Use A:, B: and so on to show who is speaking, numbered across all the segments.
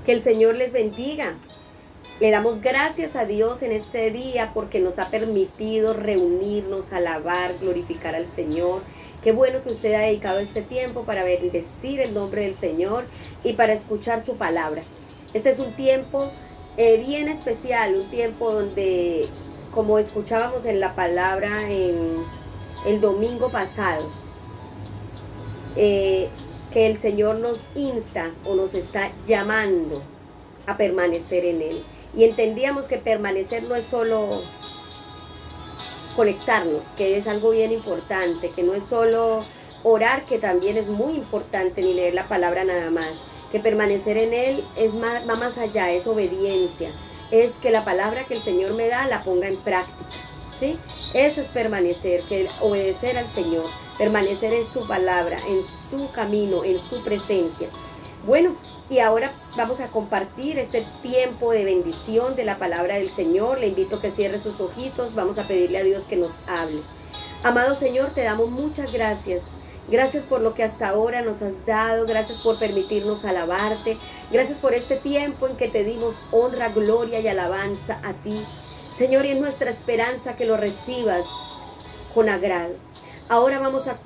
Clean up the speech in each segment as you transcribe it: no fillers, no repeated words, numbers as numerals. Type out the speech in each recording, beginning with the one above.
A: Que el Señor les bendiga. Le damos gracias a Dios en este día porque nos ha permitido reunirnos, alabar, glorificar al Señor. Qué bueno que usted ha dedicado este tiempo para bendecir el nombre del Señor y para escuchar su palabra. Este es un tiempo bien especial, un tiempo donde, como escuchábamos en la palabra en el domingo pasado, que el Señor nos insta o nos está llamando a permanecer en Él. Y entendíamos que permanecer no es solo conectarnos, que es algo bien importante, que no es solo orar, que también es muy importante, ni leer la palabra nada más, que permanecer en Él va más allá, es obediencia, es que la palabra que el Señor me da la ponga en práctica, ¿sí? Eso es permanecer, que obedecer al Señor, permanecer en su palabra, en su camino, en su presencia. Bueno, y ahora vamos a compartir este tiempo de bendición de la palabra del Señor. Le invito a que cierre sus ojitos, vamos a pedirle a Dios que nos hable. Amado Señor, te damos muchas gracias. Gracias por lo que hasta ahora nos has dado, gracias por permitirnos alabarte, gracias por este tiempo en que te dimos honra, gloria y alabanza a ti. Señor, y es nuestra esperanza que lo recibas con agrado. Ahora vamos a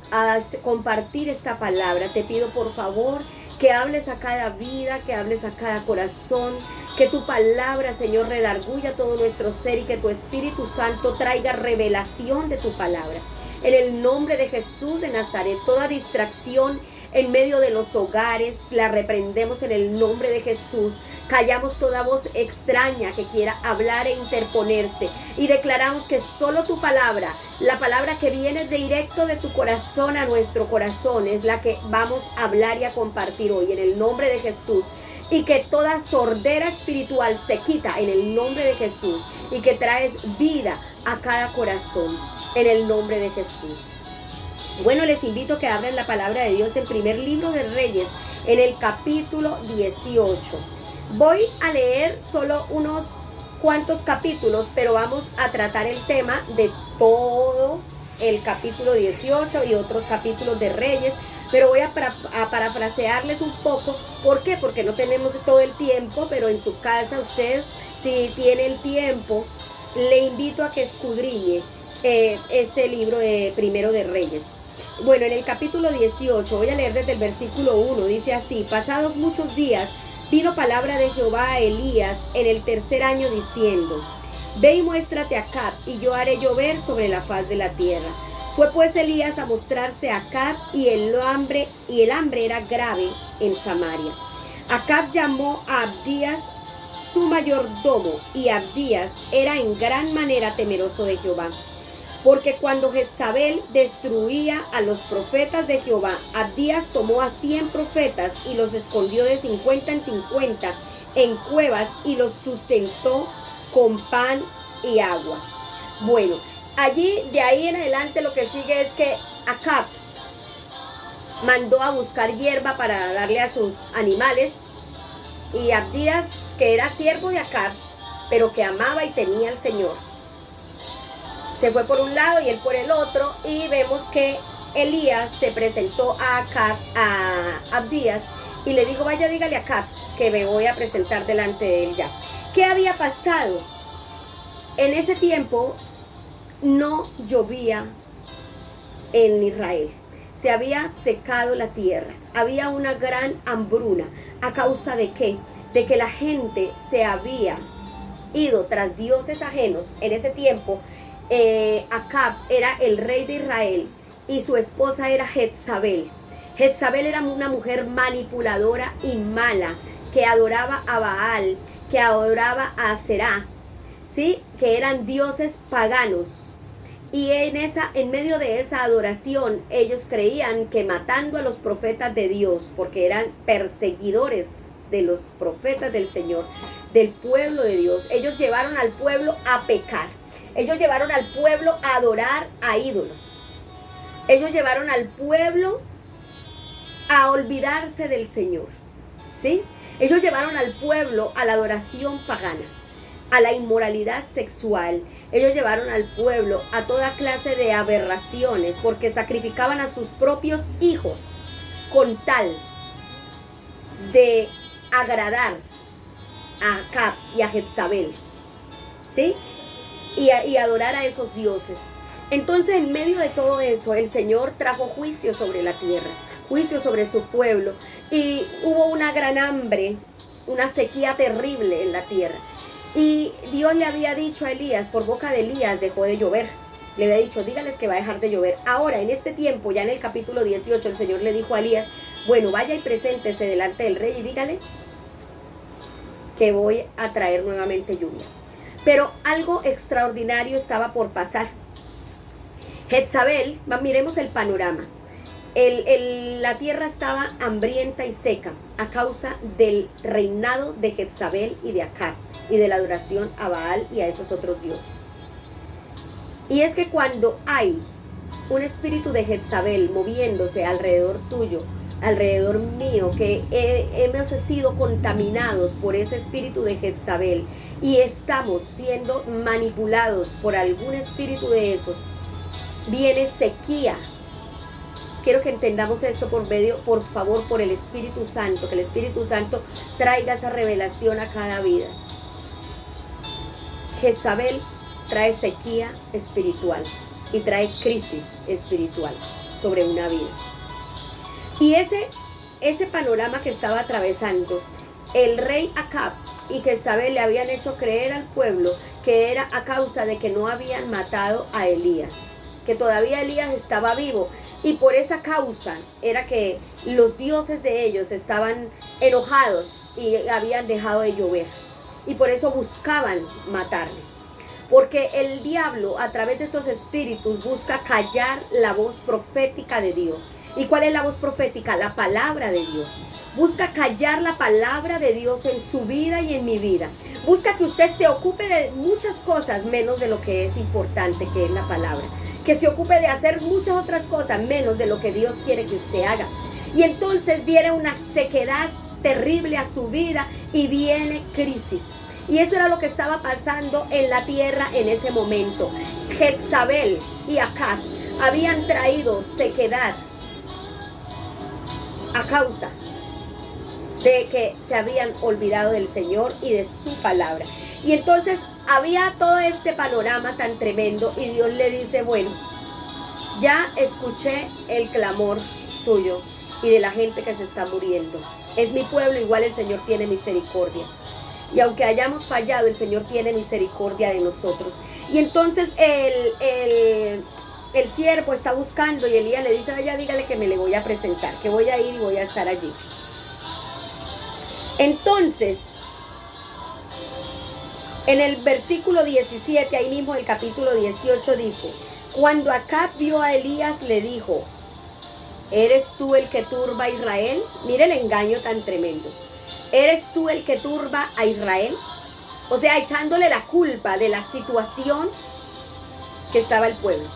A: compartir esta palabra. Te pido por favor que hables a cada vida, que hables a cada corazón, que tu palabra, Señor, redarguya todo nuestro ser y que tu Espíritu Santo traiga revelación de tu palabra. En el nombre de Jesús de Nazaret, toda distracción en medio de los hogares, la reprendemos en el nombre de Jesús. Callamos toda voz extraña que quiera hablar e interponerse y declaramos que solo tu palabra, la palabra que viene directo de tu corazón a nuestro corazón, es la que vamos a hablar y a compartir hoy en el nombre de Jesús. Y que toda sordera espiritual se quita en el nombre de Jesús y que traes vida a cada corazón en el nombre de Jesús. Bueno, les invito a que abran la palabra de Dios en primer libro de Reyes, en el capítulo 18. Voy a leer solo unos cuantos capítulos, pero vamos a tratar el tema de todo el capítulo 18 y otros capítulos de Reyes, pero voy a parafrasearles un poco. ¿Por qué? Porque no tenemos todo el tiempo, pero en su casa usted, si tiene el tiempo, le invito a que escudriñe este libro de Primero de Reyes. Bueno, en el capítulo 18, voy a leer desde el versículo 1, dice así: pasados muchos días, vino palabra de Jehová a Elías en el tercer año diciendo: ve y muéstrate a Acab, y yo haré llover sobre la faz de la tierra. Fue pues Elías a mostrarse a Acab, y el hambre era grave en Samaria. Acab llamó a Abdías su mayordomo, y Abdías era en gran manera temeroso de Jehová. Porque cuando Jezabel destruía a los profetas de Jehová, Abdías tomó a 100 profetas y los escondió de 50 en 50 en cuevas y los sustentó con pan y agua. Bueno, allí, de ahí en adelante, lo que sigue es que Acab mandó a buscar hierba para darle a sus animales, y Abdías, que era siervo de Acab, pero que amaba y temía al Señor, se fue por un lado y él por el otro, y vemos que Elías se presentó a Acab, a Abdías, y le dijo: vaya, dígale a Acab que me voy a presentar delante de él ya. ¿Qué había pasado? En ese tiempo no llovía en Israel. Se había secado la tierra. Había una gran hambruna. ¿A causa de qué? De que la gente se había ido tras dioses ajenos. En ese tiempo, Acab era el rey de Israel y su esposa era Jezabel. Jezabel era una mujer manipuladora y mala, que adoraba a Baal, que adoraba a Aserá, ¿sí? Que eran dioses paganos. Y en medio de esa adoración, ellos creían que matando a los profetas de Dios, porque eran perseguidores de los profetas del Señor, del pueblo de Dios, ellos llevaron al pueblo a pecar. Ellos llevaron al pueblo a adorar a ídolos. Ellos llevaron al pueblo a olvidarse del Señor, ¿sí? Ellos llevaron al pueblo a la adoración pagana, a la inmoralidad sexual. Ellos llevaron al pueblo a toda clase de aberraciones, porque sacrificaban a sus propios hijos con tal de agradar a Acab y a Jezabel, ¿sí? Y adorar a esos dioses. Entonces, en medio de todo eso, el Señor trajo juicio sobre la tierra, juicio sobre su pueblo, y hubo una gran hambre, una sequía terrible en la tierra. Y Dios le había dicho a Elías, por boca de Elías dejó de llover. Le había dicho, dígales que va a dejar de llover. Ahora, en este tiempo, ya en el capítulo 18, el Señor le dijo a Elías, bueno, vaya y preséntese delante del rey y dígale que voy a traer nuevamente lluvia. Pero algo extraordinario estaba por pasar. Jezabel, miremos el panorama. La tierra estaba hambrienta y seca a causa del reinado de Jezabel y de Acab y de la adoración a Baal y a esos otros dioses. Y es que cuando hay un espíritu de Jezabel moviéndose alrededor tuyo, alrededor mío, que hemos sido contaminados por ese espíritu de Jezabel y estamos siendo manipulados por algún espíritu de esos, viene sequía. Quiero que entendamos esto por favor, por el Espíritu Santo, que el Espíritu Santo traiga esa revelación a cada vida. Jezabel trae sequía espiritual y trae crisis espiritual sobre una vida. Y ese panorama que estaba atravesando, el rey Acab y Jezabel le habían hecho creer al pueblo que era a causa de que no habían matado a Elías, que todavía Elías estaba vivo, y por esa causa era que los dioses de ellos estaban enojados y habían dejado de llover, y por eso buscaban matarle. Porque el diablo, a través de estos espíritus, busca callar la voz profética de Dios. ¿Y cuál es la voz profética? La palabra de Dios. Busca callar la palabra de Dios en su vida y en mi vida. Busca que usted se ocupe de muchas cosas menos de lo que es importante, que es la palabra. Que se ocupe de hacer muchas otras cosas menos de lo que Dios quiere que usted haga. Y entonces viene una sequedad terrible a su vida y viene crisis. Y eso era lo que estaba pasando en la tierra en ese momento. Jezabel y Acab habían traído sequedad a causa de que se habían olvidado del Señor y de su palabra. Y entonces había todo este panorama tan tremendo y Dios le dice, bueno, ya escuché el clamor suyo y de la gente que se está muriendo. Es mi pueblo, igual el Señor tiene misericordia. Y aunque hayamos fallado, el Señor tiene misericordia de nosotros. Y entonces el siervo está buscando y Elías le dice, vaya, dígale que me le voy a presentar, que voy a ir y voy a estar allí. Entonces, en el versículo 17, ahí mismo el capítulo 18 dice, cuando Acab vio a Elías le dijo, ¿eres tú el que turba a Israel? Mire el engaño tan tremendo. ¿Eres tú el que turba a Israel? O sea, echándole la culpa de la situación que estaba el pueblo.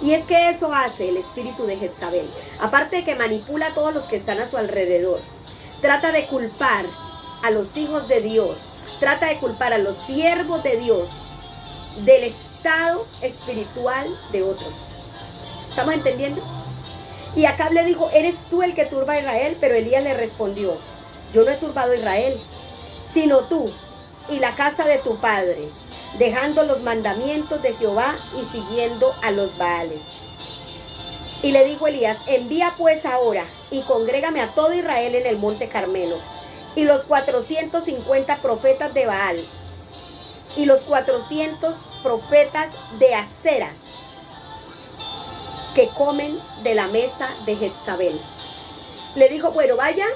A: Y es que eso hace el espíritu de Jezabel. Aparte de que manipula a todos los que están a su alrededor, trata de culpar a los hijos de Dios, trata de culpar a los siervos de Dios del estado espiritual de otros. ¿Estamos entendiendo? Y Acab le dijo, ¿eres tú el que turba a Israel? Pero Elías le respondió, yo no he turbado a Israel, sino tú y la casa de tu padre, dejando los mandamientos de Jehová y siguiendo a los Baales. Y le dijo Elías, envía pues ahora y congrégame a todo Israel en el monte Carmelo, y los 450 profetas de Baal, y los 400 profetas de Acera, que comen de la mesa de Jezabel. Le dijo, bueno, vaya,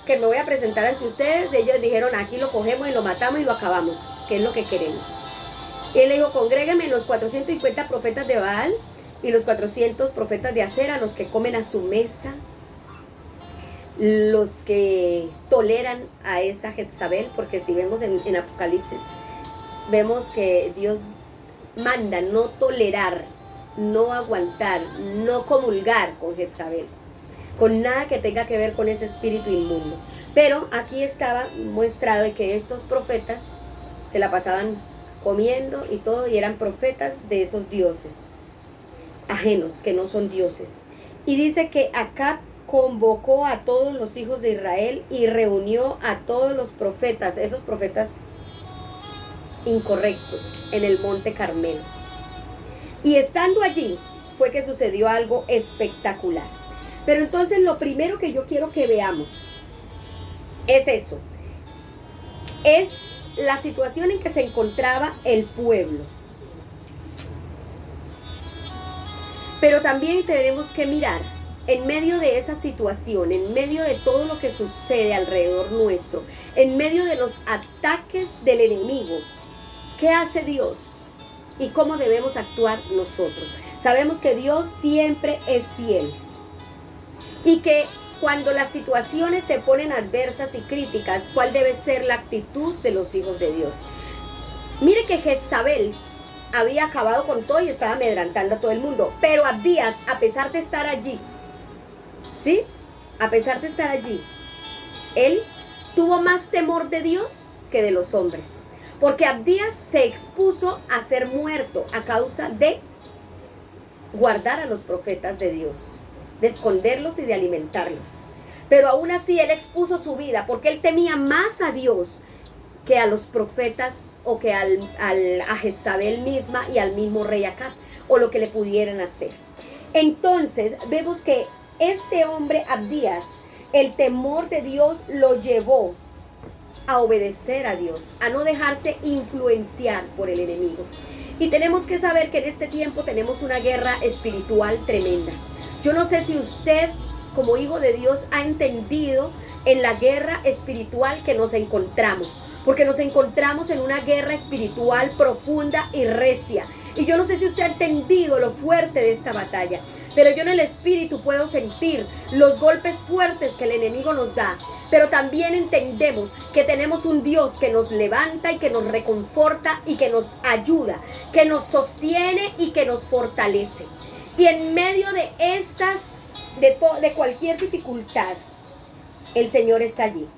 A: que me voy a presentar ante ustedes. Ellos dijeron, aquí lo cogemos y lo matamos y lo acabamos, que es lo que queremos. Y él le dijo, congrégame los 450 profetas de Baal y los 400 profetas de Acera, los que comen a su mesa, los que toleran a esa Jezabel, porque si vemos en Apocalipsis, vemos que Dios manda no tolerar, no aguantar, no comulgar con Jezabel, con nada que tenga que ver con ese espíritu inmundo. Pero aquí estaba mostrado de que estos profetas se la pasaban comiendo y todo, y eran profetas de esos dioses ajenos, que no son dioses. Y dice que Acab convocó a todos los hijos de Israel y reunió a todos los profetas, esos profetas incorrectos, en el monte Carmelo. Y estando allí fue que sucedió algo espectacular. Pero entonces lo primero que yo quiero que veamos es eso. Es la situación en que se encontraba el pueblo. Pero también tenemos que mirar, en medio de esa situación, en medio de todo lo que sucede alrededor nuestro, en medio de los ataques del enemigo, ¿qué hace Dios? ¿Y cómo debemos actuar nosotros? Sabemos que Dios siempre es fiel. Y que cuando las situaciones se ponen adversas y críticas, ¿cuál debe ser la actitud de los hijos de Dios? Mire que Jezabel había acabado con todo y estaba amedrantando a todo el mundo. Pero Abdías, a pesar de estar allí, ¿sí? A pesar de estar allí, él tuvo más temor de Dios que de los hombres. Porque Abdías se expuso a ser muerto a causa de guardar a los profetas de Dios, de esconderlos y de alimentarlos. Pero aún así él expuso su vida porque él temía más a Dios que a los profetas o que a Jezabel misma y al mismo rey Acab, o lo que le pudieran hacer. Entonces vemos que este hombre Abdías, el temor de Dios lo llevó a obedecer a Dios, a no dejarse influenciar por el enemigo. Y tenemos que saber que en este tiempo tenemos una guerra espiritual tremenda. Yo no sé si usted, como hijo de Dios, ha entendido en la guerra espiritual que nos encontramos, porque nos encontramos en una guerra espiritual profunda y recia. Y yo no sé si usted ha entendido lo fuerte de esta batalla, pero yo en el espíritu puedo sentir los golpes fuertes que el enemigo nos da. Pero también entendemos que tenemos un Dios que nos levanta y que nos reconforta y que nos ayuda, que nos sostiene y que nos fortalece. Y en medio de estas, de cualquier dificultad, el Señor está allí.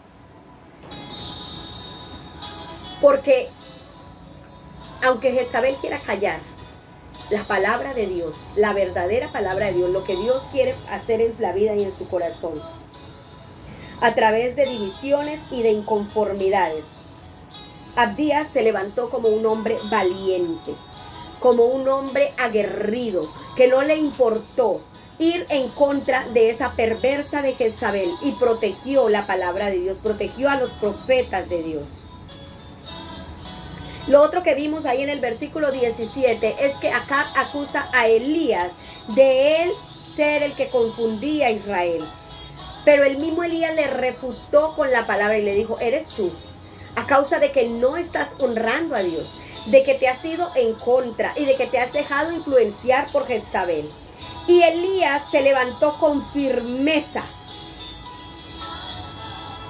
A: Porque aunque Jezabel quiera callar la palabra de Dios, la verdadera palabra de Dios, lo que Dios quiere hacer en la vida y en su corazón, a través de divisiones y de inconformidades, Abdías se levantó como un hombre valiente, como un hombre aguerrido, que no le importó ir en contra de esa perversa de Jezabel y protegió la palabra de Dios, protegió a los profetas de Dios. Lo otro que vimos ahí en el versículo 17 es que Acab acusa a Elías de él ser el que confundía a Israel. Pero el mismo Elías le refutó con la palabra y le dijo, eres tú, a causa de que no estás honrando a Dios, de que te has ido en contra y de que te has dejado influenciar por Jezabel. Y Elías se levantó con firmeza,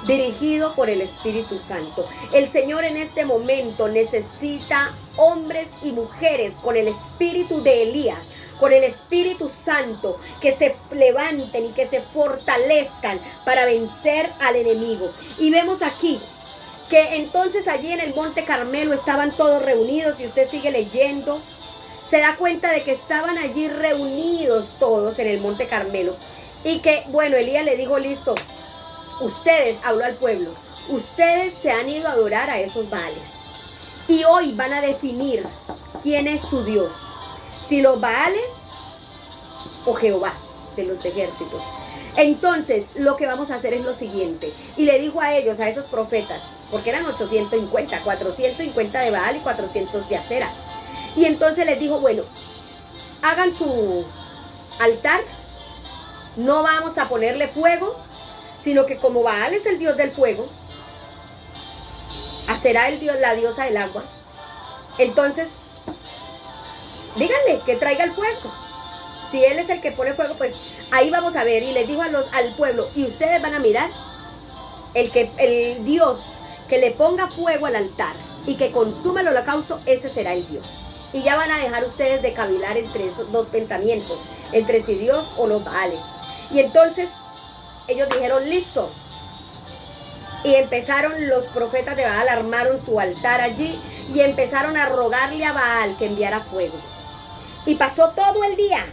A: dirigido por el Espíritu Santo. El Señor en este momento necesita hombres y mujeres con el espíritu de Elías, con el Espíritu Santo, que se levanten y que se fortalezcan para vencer al enemigo. Y vemos aquí que entonces allí en el monte Carmelo estaban todos reunidos, y usted sigue leyendo, se da cuenta de que estaban allí reunidos todos en el monte Carmelo. Y que, bueno, Elías le dijo, listo, ustedes, habló al pueblo, ustedes se han ido a adorar a esos Baales. Y hoy van a definir quién es su Dios, si los Baales o Jehová de los ejércitos. Entonces, lo que vamos a hacer es lo siguiente. Y le dijo a ellos, a esos profetas, porque eran 850, 450 de Baal y 400 de Acera. Y entonces les dijo, bueno, hagan su altar, no vamos a ponerle fuego, sino que como Baal es el dios del fuego, Acera el dios, la diosa del agua, entonces díganle que traiga el fuego. Si él es el que pone fuego, pues ahí vamos a ver. Y les dijo al pueblo, y ustedes van a mirar el Dios que le ponga fuego al altar y que consuma el holocausto, ese será el Dios. Y ya van a dejar ustedes de cavilar entre esos dos pensamientos, entre si Dios o los Baales. Y entonces ellos dijeron, listo. Y empezaron los profetas de Baal, armaron su altar allí y empezaron a rogarle a Baal que enviara fuego. Y pasó todo el día.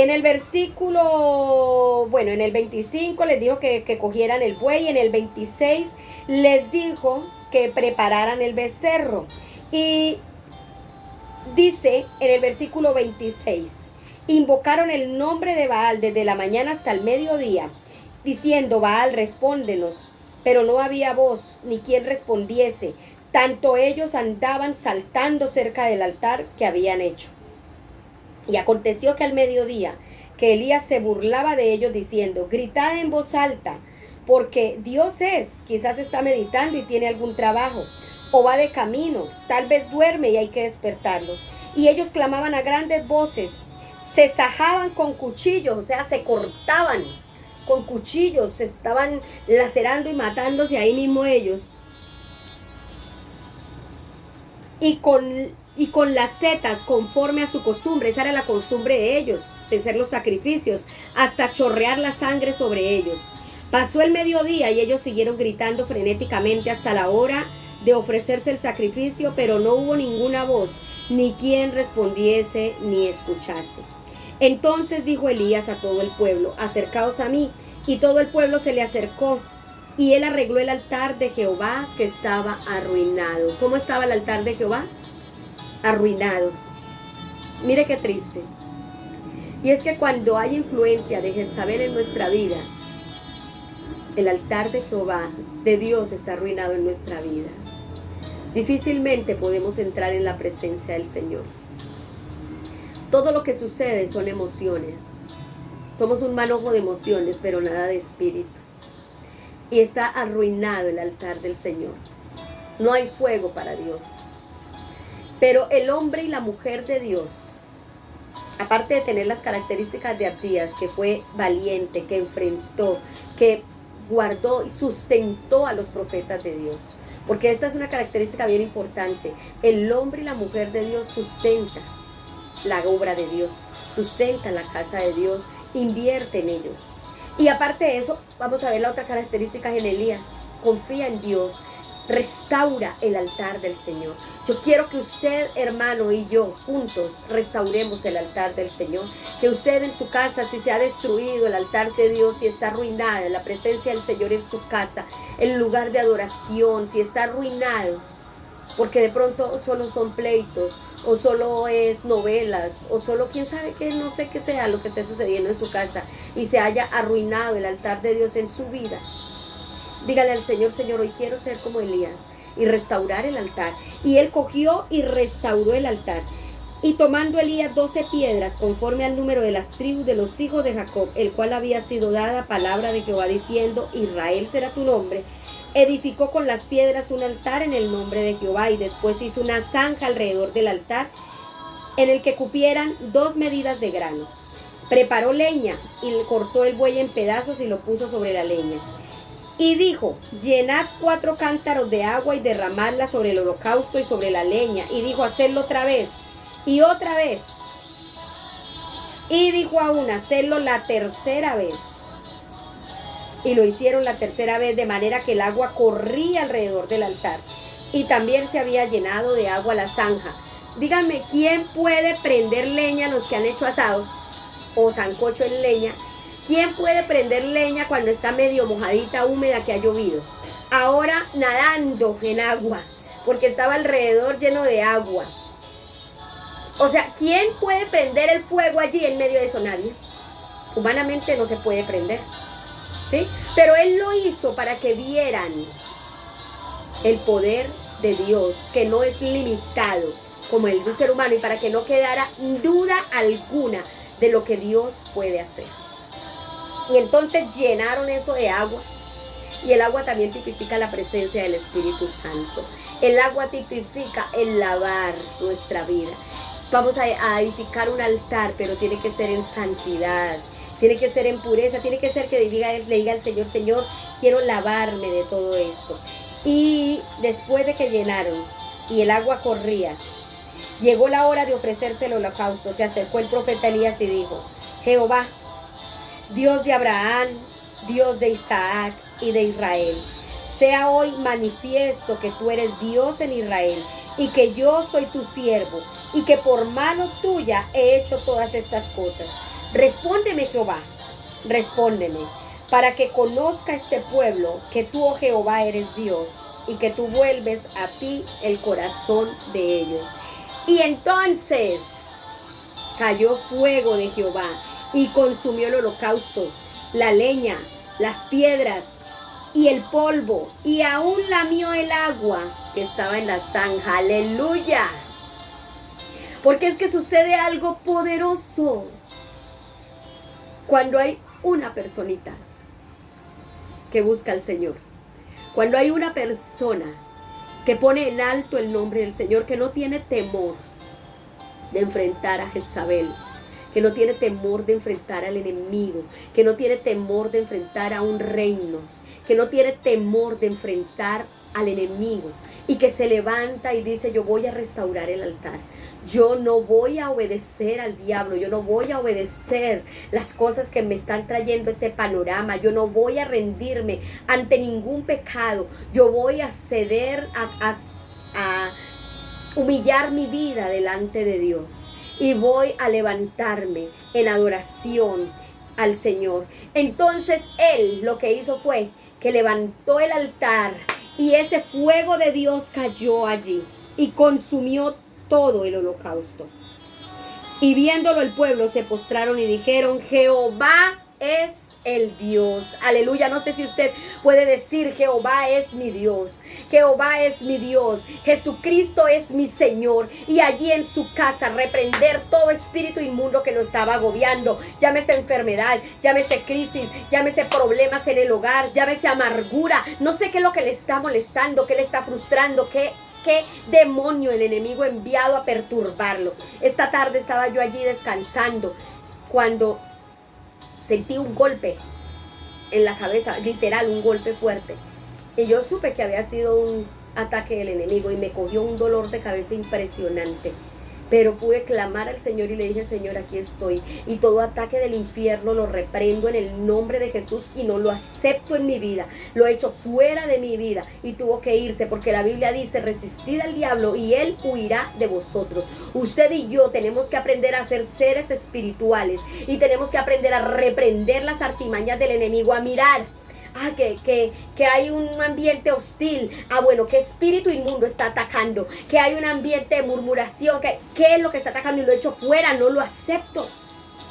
A: En el versículo, bueno, en el 25 les dijo que cogieran el buey, en el 26 les dijo que prepararan el becerro. Y dice en el versículo 26, invocaron el nombre de Baal desde la mañana hasta el mediodía, diciendo, Baal, respóndenos. Pero no había voz, ni quien respondiese. Tanto ellos andaban saltando cerca del altar que habían hecho. Y aconteció que al mediodía, que Elías se burlaba de ellos diciendo, gritad en voz alta, porque Dios quizás está meditando y tiene algún trabajo, o va de camino, tal vez duerme y hay que despertarlo. Y ellos clamaban a grandes voces, se sajaban con cuchillos, o sea, se cortaban con cuchillos, se estaban lacerando y matándose ahí mismo ellos. Y con las setas conforme a su costumbre, esa era la costumbre de ellos, de hacer los sacrificios, hasta chorrear la sangre sobre ellos. Pasó el mediodía y ellos siguieron gritando frenéticamente hasta la hora de ofrecerse el sacrificio, pero no hubo ninguna voz, ni quien respondiese ni escuchase. Entonces dijo Elías a todo el pueblo, acercaos a mí, y todo el pueblo se le acercó. Y él arregló el altar de Jehová que estaba arruinado. ¿Cómo estaba el altar de Jehová? Arruinado. Mire qué triste. Y es que cuando hay influencia de Jezabel en nuestra vida, el altar de Jehová, de Dios, está arruinado en nuestra vida. Difícilmente podemos entrar en la presencia del Señor. Todo lo que sucede son emociones. Somos un manojo de emociones, pero nada de espíritu. Y está arruinado el altar del Señor. No hay fuego para Dios. Pero el hombre y la mujer de Dios, aparte de tener las características de Abdías, que fue valiente, que enfrentó, que guardó y sustentó a los profetas de Dios, porque esta es una característica bien importante. El hombre y la mujer de Dios sustenta la obra de Dios, sustenta la casa de Dios, invierte en ellos. Y aparte de eso, vamos a ver la otra característica en Elías. Confía en Dios, restaura el altar del Señor. Yo quiero que usted, hermano, y yo juntos restauremos el altar del Señor. Que usted en su casa, si se ha destruido el altar de Dios, si está arruinada la presencia del Señor en su casa, el lugar de adoración, si está arruinado, porque de pronto solo son pleitos, o solo es novelas, o solo quién sabe qué, no sé qué sea lo que esté sucediendo en su casa, y se haya arruinado el altar de Dios en su vida. Dígale al Señor, Señor, hoy quiero ser como Elías y restaurar el altar. Y él cogió y restauró el altar. Y tomando Elías 12 piedras, conforme al número de las tribus de los hijos de Jacob, el cual había sido dada palabra de Jehová diciendo, Israel será tu nombre, edificó con las piedras un altar en el nombre de Jehová, y después hizo una zanja alrededor del altar, en el que cupieran 2 medidas de grano. Preparó leña y cortó el buey en pedazos y lo puso sobre la leña. Y dijo, llenad 4 cántaros de agua y derramadla sobre el holocausto y sobre la leña. Y dijo, hacedlo otra vez y otra vez. Y dijo aún, hacedlo la tercera vez. Y lo hicieron la tercera vez, de manera que el agua corría alrededor del altar. Y también se había llenado de agua la zanja. Díganme, ¿quién puede prender leña los que han hecho asados o sancocho en leña? ¿Quién puede prender leña cuando está medio mojadita, húmeda, que ha llovido? Ahora nadando en agua, porque estaba alrededor lleno de agua. O sea, ¿quién puede prender el fuego allí en medio de eso? Nadie. Humanamente no se puede prender, ¿sí? Pero él lo hizo para que vieran el poder de Dios, que no es limitado como el del ser humano, y para que no quedara duda alguna de lo que Dios puede hacer. Y entonces llenaron eso de agua. Y el agua también tipifica la presencia del Espíritu Santo. El agua tipifica el lavar nuestra vida. Vamos a edificar un altar, pero tiene que ser en santidad, tiene que ser en pureza, tiene que ser que le diga al Señor, Señor, quiero lavarme de todo esto. Y después de que llenaron y el agua corría, llegó la hora de ofrecerse el holocausto. Se acercó el profeta Elías y dijo, Jehová, Dios de Abraham, Dios de Isaac y de Israel, sea hoy manifiesto que tú eres Dios en Israel y que yo soy tu siervo y que por mano tuya he hecho todas estas cosas. Respóndeme, Jehová, respóndeme, para que conozca este pueblo que tú, oh Jehová, eres Dios, y que tú vuelves a ti el corazón de ellos. Y entonces cayó fuego de Jehová y consumió el holocausto, la leña, las piedras y el polvo, y aún lamió el agua que estaba en la zanja. ¡Aleluya! Porque es que sucede algo poderoso cuando hay una personita que busca al Señor. Cuando hay una persona que pone en alto el nombre del Señor, que no tiene temor de enfrentar a Jezabel, que no tiene temor de enfrentar al enemigo, que no tiene temor de enfrentar a un reino, que no tiene temor de enfrentar al enemigo, y que se levanta y dice: yo voy a restaurar el altar, yo no voy a obedecer al diablo, yo no voy a obedecer las cosas que me están trayendo este panorama, yo no voy a rendirme ante ningún pecado, yo voy a ceder a humillar mi vida delante de Dios, y voy a levantarme en adoración al Señor. Entonces él lo que hizo fue que levantó el altar, y ese fuego de Dios cayó allí y consumió todo el holocausto. Y viéndolo el pueblo se postraron y dijeron: Jehová es el Dios. Aleluya. No sé si usted puede decir: Jehová es mi Dios, Jehová es mi Dios, Jesucristo es mi Señor. Y allí en su casa reprender todo espíritu inmundo que lo estaba agobiando, llámese enfermedad, llámese crisis, llámese problemas en el hogar, llámese amargura. No sé qué es lo que le está molestando, qué le está frustrando, qué demonio el enemigo ha enviado a perturbarlo. Esta tarde estaba yo allí descansando cuando sentí un golpe en la cabeza, literal, un golpe fuerte. Y yo supe que había sido un ataque del enemigo y me cogió un dolor de cabeza impresionante. Pero pude clamar al Señor y le dije: Señor, aquí estoy. Y todo ataque del infierno lo reprendo en el nombre de Jesús y no lo acepto en mi vida. Lo he hecho fuera de mi vida y tuvo que irse, porque la Biblia dice: resistid al diablo y él huirá de vosotros. Usted y yo tenemos que aprender a ser seres espirituales y tenemos que aprender a reprender las artimañas del enemigo, a mirar. Que hay un ambiente hostil. Bueno, ¿qué espíritu inmundo está atacando? Que hay un ambiente de murmuración. ¿Qué es lo que está atacando? Y lo he hecho fuera, no lo acepto.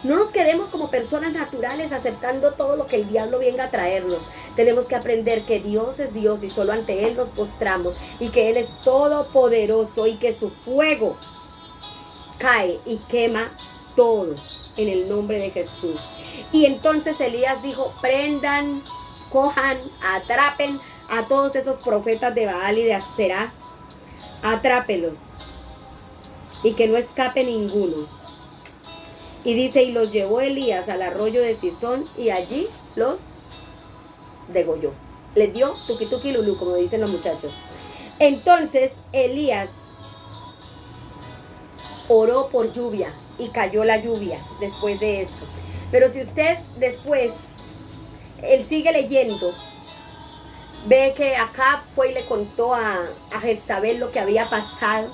A: No nos quedemos como personas naturales aceptando todo lo que el diablo venga a traernos. Tenemos que aprender que Dios es Dios y solo ante Él nos postramos, y que Él es todopoderoso y que su fuego cae y quema todo en el nombre de Jesús. Y entonces Elías dijo: prendan, cojan, atrapen a todos esos profetas de Baal y de Aserá, atrápelos y que no escape ninguno. Y dice: y los llevó Elías al arroyo de Sison y allí los degolló. Les dio tuki tuki lulú, como dicen los muchachos. Entonces Elías oró por lluvia y cayó la lluvia después de eso. Pero si usted después él sigue leyendo, ve que Acab fue y le contó a Jezabel lo que había pasado.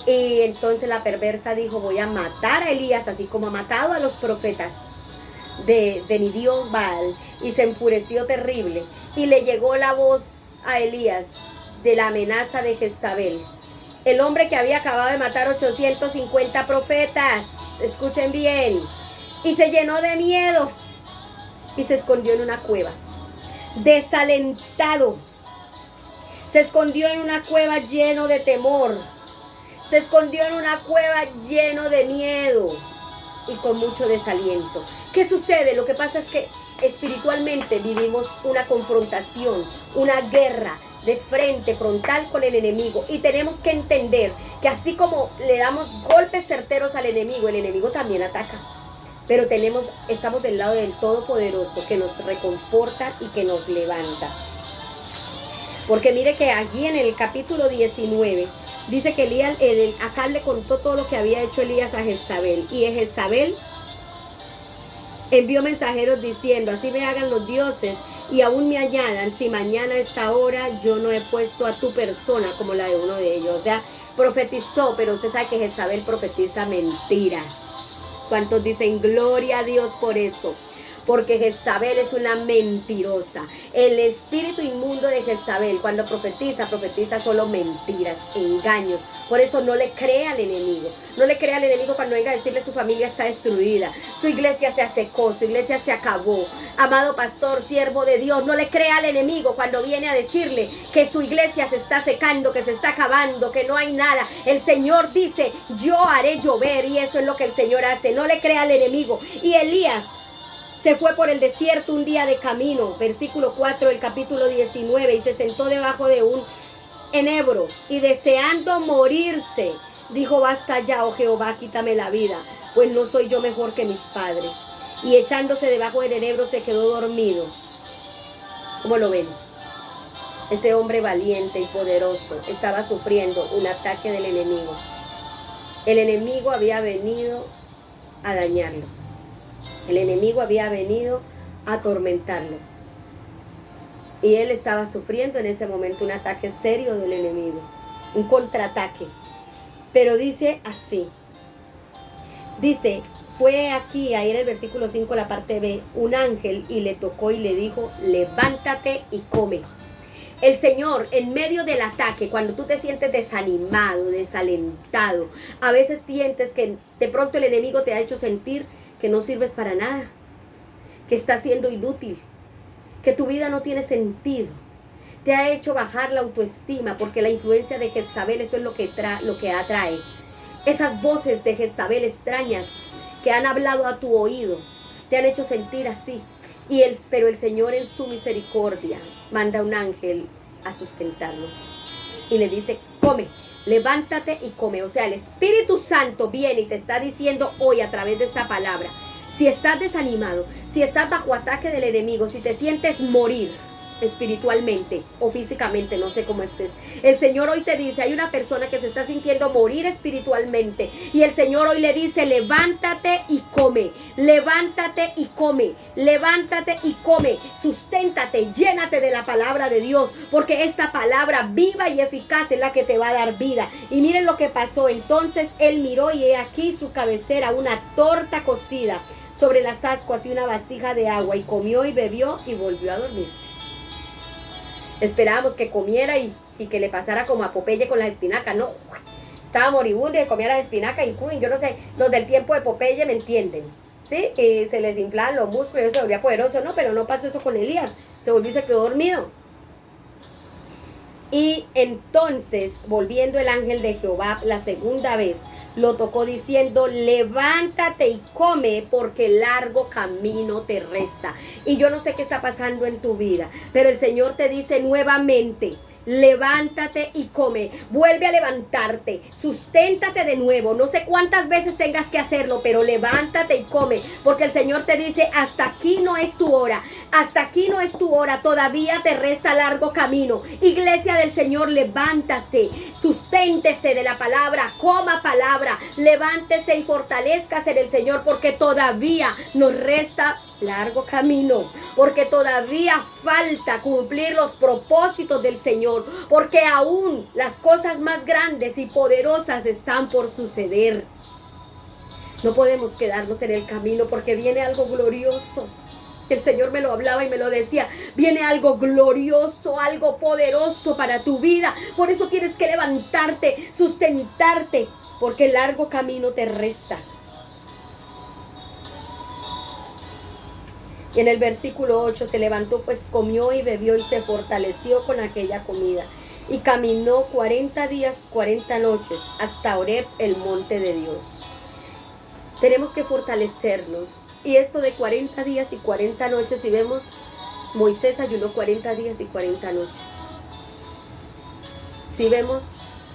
A: Y entonces la perversa dijo: voy a matar a Elías, así como ha matado a los profetas de mi Dios Baal. Y se enfureció terrible. Y le llegó la voz a Elías de la amenaza de Jezabel, el hombre que había acabado de matar 850 profetas. Escuchen bien. Y se llenó de miedo y se escondió en una cueva, desalentado. Se escondió en una cueva lleno de temor. Se escondió en una cueva lleno de miedo y con mucho desaliento. ¿Qué sucede? Lo que pasa es que espiritualmente vivimos una confrontación, una guerra de frente, frontal con el enemigo, y tenemos que entender que así como le damos golpes certeros al enemigo, el enemigo también ataca. Pero estamos del lado del Todopoderoso, que nos reconforta y que nos levanta. Porque mire que allí en el capítulo 19 dice que Acab le contó todo lo que había hecho Elías a Jezabel. Y Jezabel envió mensajeros diciendo: así me hagan los dioses y aún me añadan, si mañana a esta hora yo no he puesto a tu persona como la de uno de ellos. O sea, profetizó, pero usted sabe que Jezabel profetiza mentiras. ¿Cuántos dicen gloria a Dios por eso? Porque Jezabel es una mentirosa. El espíritu inmundo de Jezabel, cuando profetiza solo mentiras, engaños. Por eso no le crea al enemigo. No le crea al enemigo cuando venga a decirle su familia está destruida, su iglesia se secó, su iglesia se acabó. Amado pastor, siervo de Dios, no le crea al enemigo cuando viene a decirle que su iglesia se está secando, que se está acabando, que no hay nada. El Señor dice, yo haré llover, y eso es lo que el Señor hace. No le crea al enemigo. Y Elías se fue por el desierto un día de camino, versículo 4 del capítulo 19, y se sentó debajo de un enebro, y deseando morirse, dijo, basta ya, oh Jehová, quítame la vida, pues no soy yo mejor que mis padres. Y echándose debajo del enebro se quedó dormido. ¿Cómo lo ven? Ese hombre valiente y poderoso estaba sufriendo un ataque del enemigo. El enemigo había venido a dañarlo. El enemigo había venido a atormentarlo. Y él estaba sufriendo en ese momento un ataque serio del enemigo. Un contraataque. Pero dice así. Dice, fue aquí, ahí en el versículo 5, la parte B, un ángel y le tocó y le dijo, levántate y come. El Señor, en medio del ataque, cuando tú te sientes desanimado, desalentado, a veces sientes que de pronto el enemigo te ha hecho sentir que no sirves para nada, que estás siendo inútil, que tu vida no tiene sentido, te ha hecho bajar la autoestima, porque la influencia de Jezabel, eso es lo que atrae. Esas voces de Jezabel extrañas que han hablado a tu oído, te han hecho sentir así. Pero el Señor en su misericordia manda un ángel a sustentarlos y le dice, come. Levántate y come. O sea, el Espíritu Santo viene y te está diciendo hoy a través de esta palabra, si estás desanimado, si estás bajo ataque del enemigo, si te sientes morir espiritualmente o físicamente, no sé cómo estés, el Señor hoy te dice, hay una persona que se está sintiendo morir espiritualmente, y el Señor hoy le dice, levántate y come, levántate y come, levántate y come, susténtate, llénate de la palabra de Dios, porque esa palabra viva y eficaz es la que te va a dar vida. Y miren lo que pasó. Entonces él miró, y he aquí su cabecera, una torta cocida sobre las ascuas y una vasija de agua, y comió y bebió y volvió a dormirse. Esperábamos que comiera y que le pasara como a Popeye con las espinacas, ¿no? Estaba moribundo y comía las espinacas y yo no sé, los del tiempo de Popeye me entienden, ¿sí? Y se les inflaban los músculos y eso se volvía poderoso, ¿no? Pero no pasó eso con Elías, se volvió y se quedó dormido. Y entonces, volviendo el ángel de Jehová la segunda vez, lo tocó diciendo, levántate y come, porque largo camino te resta. Y yo no sé qué está pasando en tu vida, pero el Señor te dice nuevamente, levántate y come, vuelve a levantarte, susténtate de nuevo, no sé cuántas veces tengas que hacerlo, pero levántate y come, porque el Señor te dice, hasta aquí no es tu hora, hasta aquí no es tu hora, todavía te resta largo camino. Iglesia del Señor, levántate, susténtese de la palabra, coma palabra, levántese y fortalezcase en el Señor, porque todavía nos resta largo camino, porque todavía falta cumplir los propósitos del Señor, porque aún las cosas más grandes y poderosas están por suceder. No podemos quedarnos en el camino, porque viene algo glorioso. El Señor me lo hablaba y me lo decía, viene algo glorioso, algo poderoso para tu vida. Por eso tienes que levantarte, sustentarte, porque el largo camino te resta. Y en el versículo 8, se levantó, pues comió y bebió y se fortaleció con aquella comida. Y caminó 40 días, 40 noches, hasta Horeb, el monte de Dios. Tenemos que fortalecernos. Y esto de 40 días y 40 noches, si vemos, Moisés ayunó 40 días y 40 noches. Si vemos,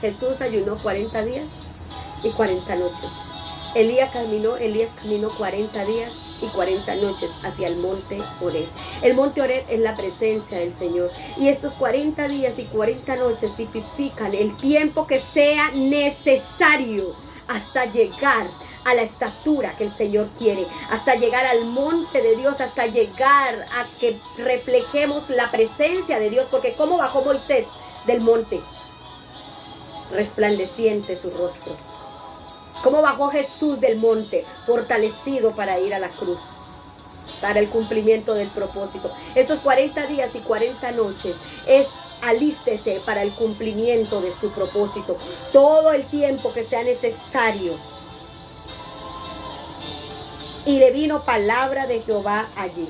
A: Jesús ayunó 40 días y 40 noches. Elías caminó 40 días y 40 noches hacia el monte Horeb. El monte Horeb es la presencia del Señor. Y estos 40 días y 40 noches tipifican el tiempo que sea necesario hasta llegar a la estatura que el Señor quiere, hasta llegar al monte de Dios, hasta llegar a que reflejemos la presencia de Dios. Porque ¿cómo bajó Moisés del monte? Resplandeciente su rostro. Cómo bajó Jesús del monte, fortalecido para ir a la cruz, para el cumplimiento del propósito. Estos 40 días y 40 noches alístese para el cumplimiento de su propósito. Todo el tiempo que sea necesario. Y le vino palabra de Jehová allí.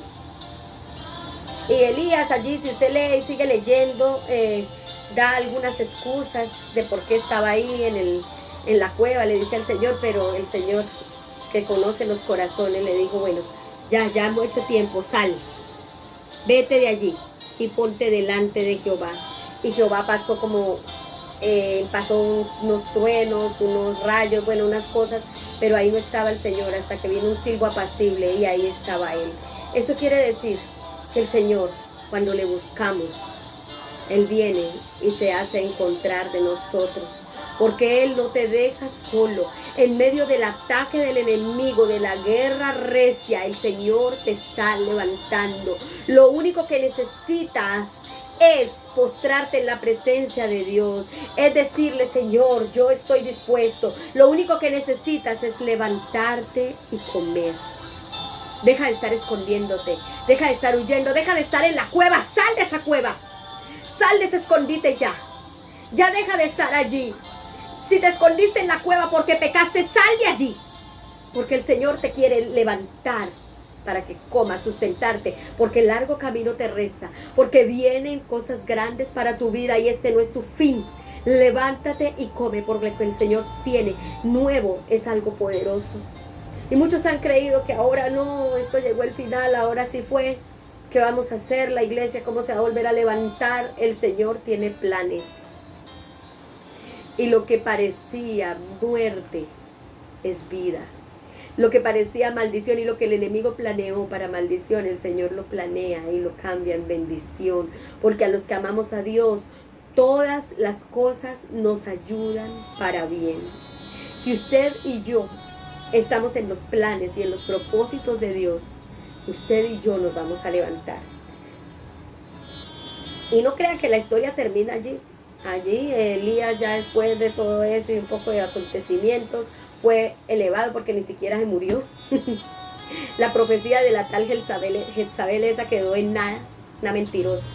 A: Y Elías allí, si usted lee y sigue leyendo, da algunas excusas de por qué estaba ahí en la cueva. Le dice al Señor, pero el Señor, que conoce los corazones, le dijo, bueno, ya hemos hecho tiempo, sal, vete de allí y ponte delante de Jehová. Y Jehová pasó unos truenos, unos rayos, bueno, unas cosas, pero ahí no estaba el Señor hasta que vino un silbo apacible y ahí estaba Él. Eso quiere decir que el Señor, cuando le buscamos, Él viene y se hace encontrar de nosotros, porque Él no te deja solo. En medio del ataque del enemigo, de la guerra recia, el Señor te está levantando. Lo único que necesitas es postrarte en la presencia de Dios, es decirle, Señor, yo estoy dispuesto. Lo único que necesitas es levantarte y comer. Deja de estar escondiéndote, deja de estar huyendo, deja de estar en la cueva, sal de esa cueva, sal de ese escondite ya deja de estar allí. Si te escondiste en la cueva porque pecaste, sal de allí, porque el Señor te quiere levantar para que comas, sustentarte, porque el largo camino te resta, porque vienen cosas grandes para tu vida y este no es tu fin. Levántate y come, porque lo que el Señor tiene nuevo es algo poderoso. Y muchos han creído que ahora no, esto llegó al final, ahora sí fue. ¿Qué vamos a hacer? La iglesia, ¿cómo se va a volver a levantar? El Señor tiene planes. Y lo que parecía muerte es vida. Lo que parecía maldición y lo que el enemigo planeó para maldición, el Señor lo planea y lo cambia en bendición. Porque a los que amamos a Dios, todas las cosas nos ayudan para bien. Si usted y yo estamos en los planes y en los propósitos de Dios, usted y yo nos vamos a levantar. Y no crea que la historia termina allí. Allí Elías, ya después de todo eso y un poco de acontecimientos, fue elevado porque ni siquiera se murió. La profecía de la tal Jezabel esa quedó en nada, una mentirosa.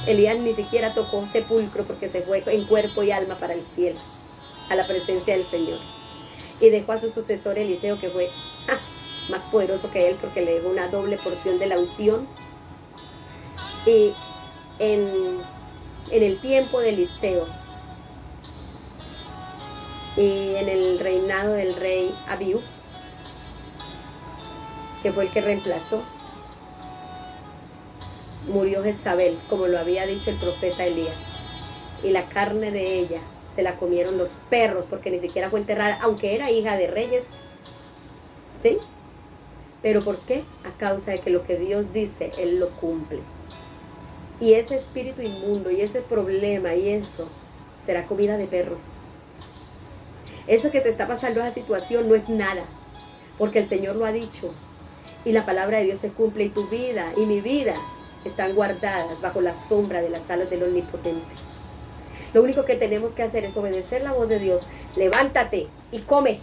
A: Elías ni siquiera tocó sepulcro porque se fue en cuerpo y alma para el cielo, a la presencia del Señor. Y dejó a su sucesor Eliseo, que fue más poderoso que él, porque le dejó una doble porción de la unción. Y en el tiempo de Eliseo y en el reinado del rey Abiú, que fue el que reemplazó, murió Jezabel, como lo había dicho el profeta Elías, y la carne de ella se la comieron los perros, porque ni siquiera fue enterrada, aunque era hija de reyes, ¿sí? ¿Pero por qué? A causa de que lo que Dios dice, Él lo cumple. Y ese espíritu inmundo y ese problema y eso será comida de perros. Eso que te está pasando, esa situación, no es nada, porque el Señor lo ha dicho y la palabra de Dios se cumple, y tu vida y mi vida están guardadas bajo la sombra de las alas del Omnipotente. Lo único que tenemos que hacer es obedecer la voz de Dios. Levántate y come.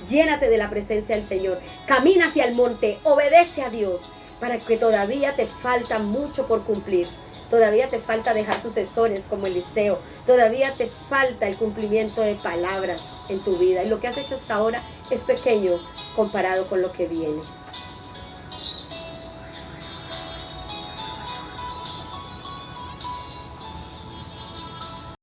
A: Llénate de la presencia del Señor. Camina hacia el monte. Obedece a Dios, para que todavía te falta mucho por cumplir. Todavía te falta dejar sucesores como Eliseo. Todavía te falta el cumplimiento de palabras en tu vida. Y lo que has hecho hasta ahora es pequeño comparado con lo que viene.